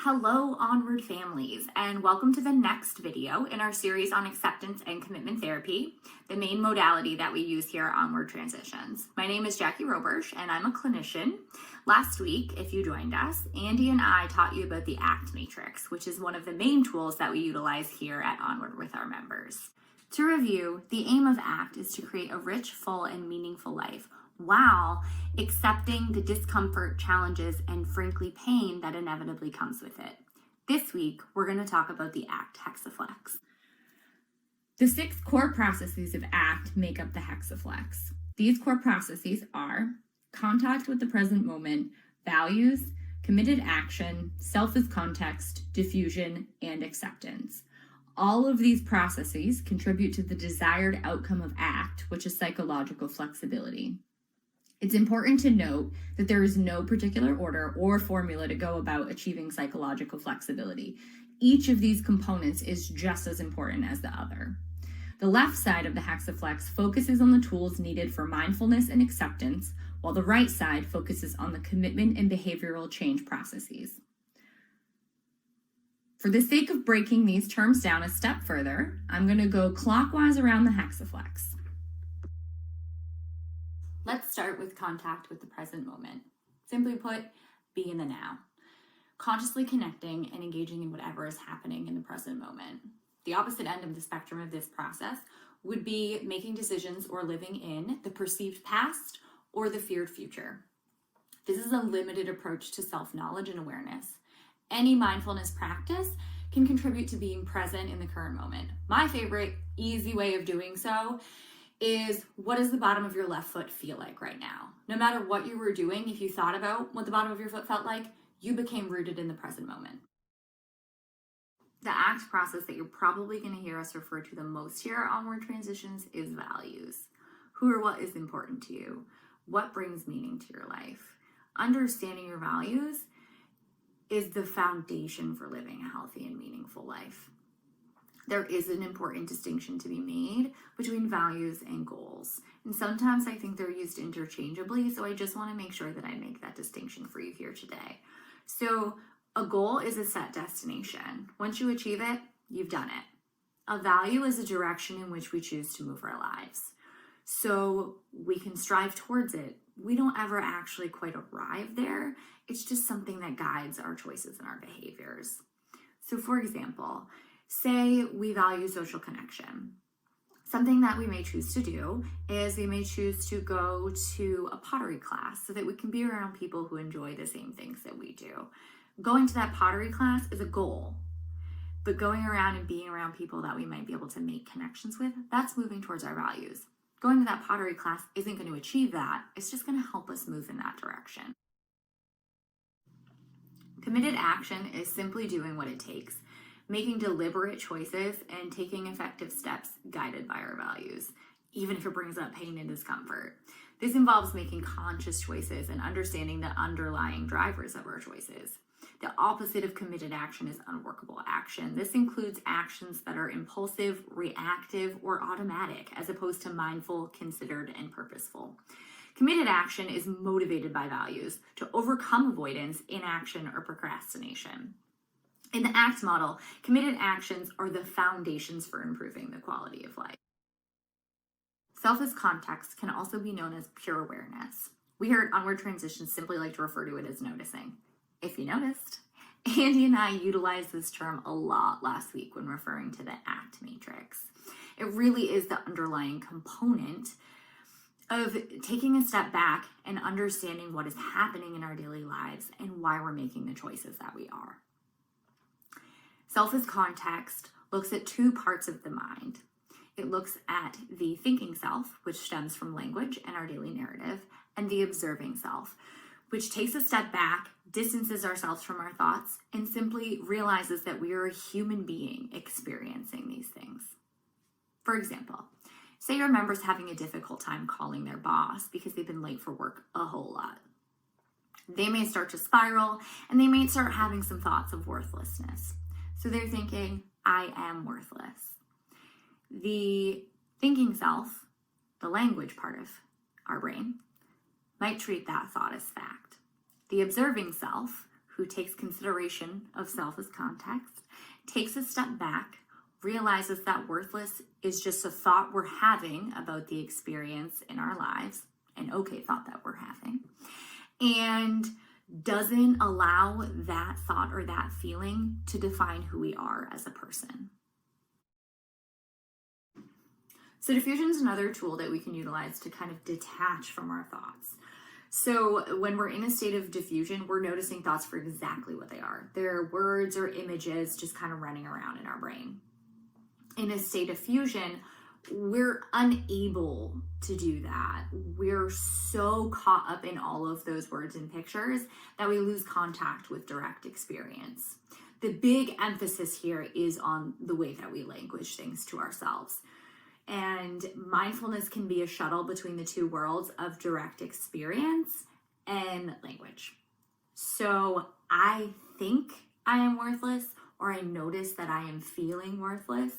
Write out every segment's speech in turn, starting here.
Hello, Onward families, and welcome to the next video in our series on acceptance and commitment therapy, the main modality that we use here at Onward Transitions. My name is Jackie Roberge, and I'm a clinician. Last week, if you joined us, Andy and I taught you about the ACT matrix, which is one of the main tools that we utilize here at Onward with our members. To review, the aim of ACT is to create a rich, full, and meaningful life while accepting the discomfort, challenges, and frankly pain that inevitably comes with it. This week, we're going to talk about the ACT Hexaflex. The 6 core processes of ACT make up the Hexaflex. These core processes are contact with the present moment, values, committed action, self as context, diffusion, and acceptance. All of these processes contribute to the desired outcome of ACT, which is psychological flexibility. It's important to note that there is no particular order or formula to go about achieving psychological flexibility. Each of these components is just as important as the other. The left side of the Hexaflex focuses on the tools needed for mindfulness and acceptance, while the right side focuses on the commitment and behavioral change processes. For the sake of breaking these terms down a step further, I'm going to go clockwise around the Hexaflex. Let's start with contact with the present moment. Simply put, be in the now. Consciously connecting and engaging in whatever is happening in the present moment. The opposite end of the spectrum of this process would be making decisions or living in the perceived past or the feared future. This is a limited approach to self-knowledge and awareness. Any mindfulness practice can contribute to being present in the current moment. My favorite easy way of doing so is, what does the bottom of your left foot feel like right now? No matter what you were doing, if you thought about what the bottom of your foot felt like, you became rooted in the present moment. The ACT process that you're probably going to hear us refer to the most here at Onward Transitions is values. Who or what is important to you? What brings meaning to your life? Understanding your values is the foundation for living a healthy and meaningful life. There is an important distinction to be made between values and goals. And sometimes I think they're used interchangeably, so I just want to make sure that I make that distinction for you here today. So a goal is a set destination. Once you achieve it, you've done it. A value is a direction in which we choose to move our lives. So we can strive towards it. We don't ever actually quite arrive there. It's just something that guides our choices and our behaviors. So for example, say we value social connection. Something that we may choose to do is we may choose to go to a pottery class so that we can be around people who enjoy the same things that we do. Going to that pottery class is a goal, but going around and being around people that we might be able to make connections with, that's moving towards our values. Going to that pottery class isn't going to achieve that. It's just going to help us move in that direction. Committed action is simply doing what it takes, making deliberate choices and taking effective steps guided by our values, even if it brings up pain and discomfort. This involves making conscious choices and understanding the underlying drivers of our choices. The opposite of committed action is unworkable action. This includes actions that are impulsive, reactive, or automatic, as opposed to mindful, considered, and purposeful. Committed action is motivated by values to overcome avoidance, inaction, or procrastination. In the ACT model, committed actions are the foundations for improving the quality of life. Self as context can also be known as pure awareness. We here at Onward Transitions simply like to refer to it as noticing. If you noticed, Andy and I utilized this term a lot last week when referring to the ACT matrix. It really is the underlying component of taking a step back and understanding what is happening in our daily lives and why we're making the choices that we are. Self as context looks at 2 parts of the mind. It looks at the thinking self, which stems from language and our daily narrative, and the observing self, which takes a step back, distances ourselves from our thoughts, and simply realizes that we are a human being experiencing these things. For example, say your member's having a difficult time calling their boss because they've been late for work a whole lot. They may start to spiral, and they may start having some thoughts of worthlessness. So they're thinking, I am worthless. The thinking self, the language part of our brain, might treat that thought as fact. The observing self, who takes consideration of self as context, takes a step back, realizes that worthless is just a thought we're having about the experience in our lives, an okay thought that we're having, and doesn't allow that thought or that feeling to define who we are as a person. So diffusion is another tool that we can utilize to kind of detach from our thoughts. So when we're in a state of diffusion, we're noticing thoughts for exactly what they are. They're words or images just kind of running around in our brain. In a state of fusion, we're unable to do that. We're so caught up in all of those words and pictures that we lose contact with direct experience. The big emphasis here is on the way that we language things to ourselves. And mindfulness can be a shuttle between the two worlds of direct experience and language. So I think I am worthless, or I notice that I am feeling worthless,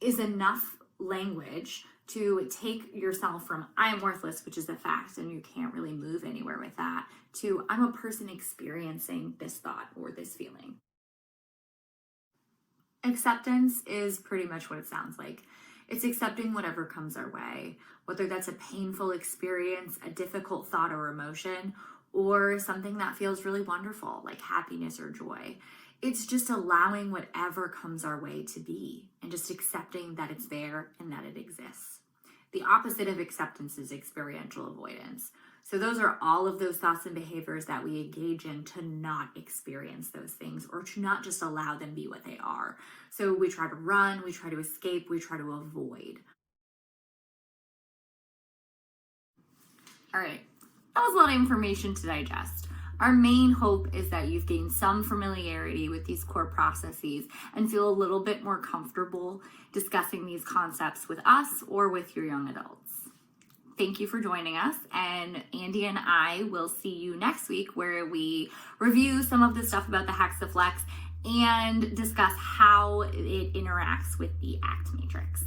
is enough language to take yourself from I am worthless, which is a fact and you can't really move anywhere with that, to I'm a person experiencing this thought or this feeling. Acceptance is pretty much what it sounds like. It's accepting whatever comes our way, whether that's a painful experience, a difficult thought or emotion, or something that feels really wonderful, like happiness or joy. It's just allowing whatever comes our way to be and just accepting that it's there and that it exists. The opposite of acceptance is experiential avoidance. So those are all of those thoughts and behaviors that we engage in to not experience those things or to not just allow them be what they are. So we try to run, we try to escape, we try to avoid. All right, that was a lot of information to digest. Our main hope is that you've gained some familiarity with these core processes and feel a little bit more comfortable discussing these concepts with us or with your young adults. Thank you for joining us, and Andy and I will see you next week where we review some of the stuff about the Hexaflex and discuss how it interacts with the ACT matrix.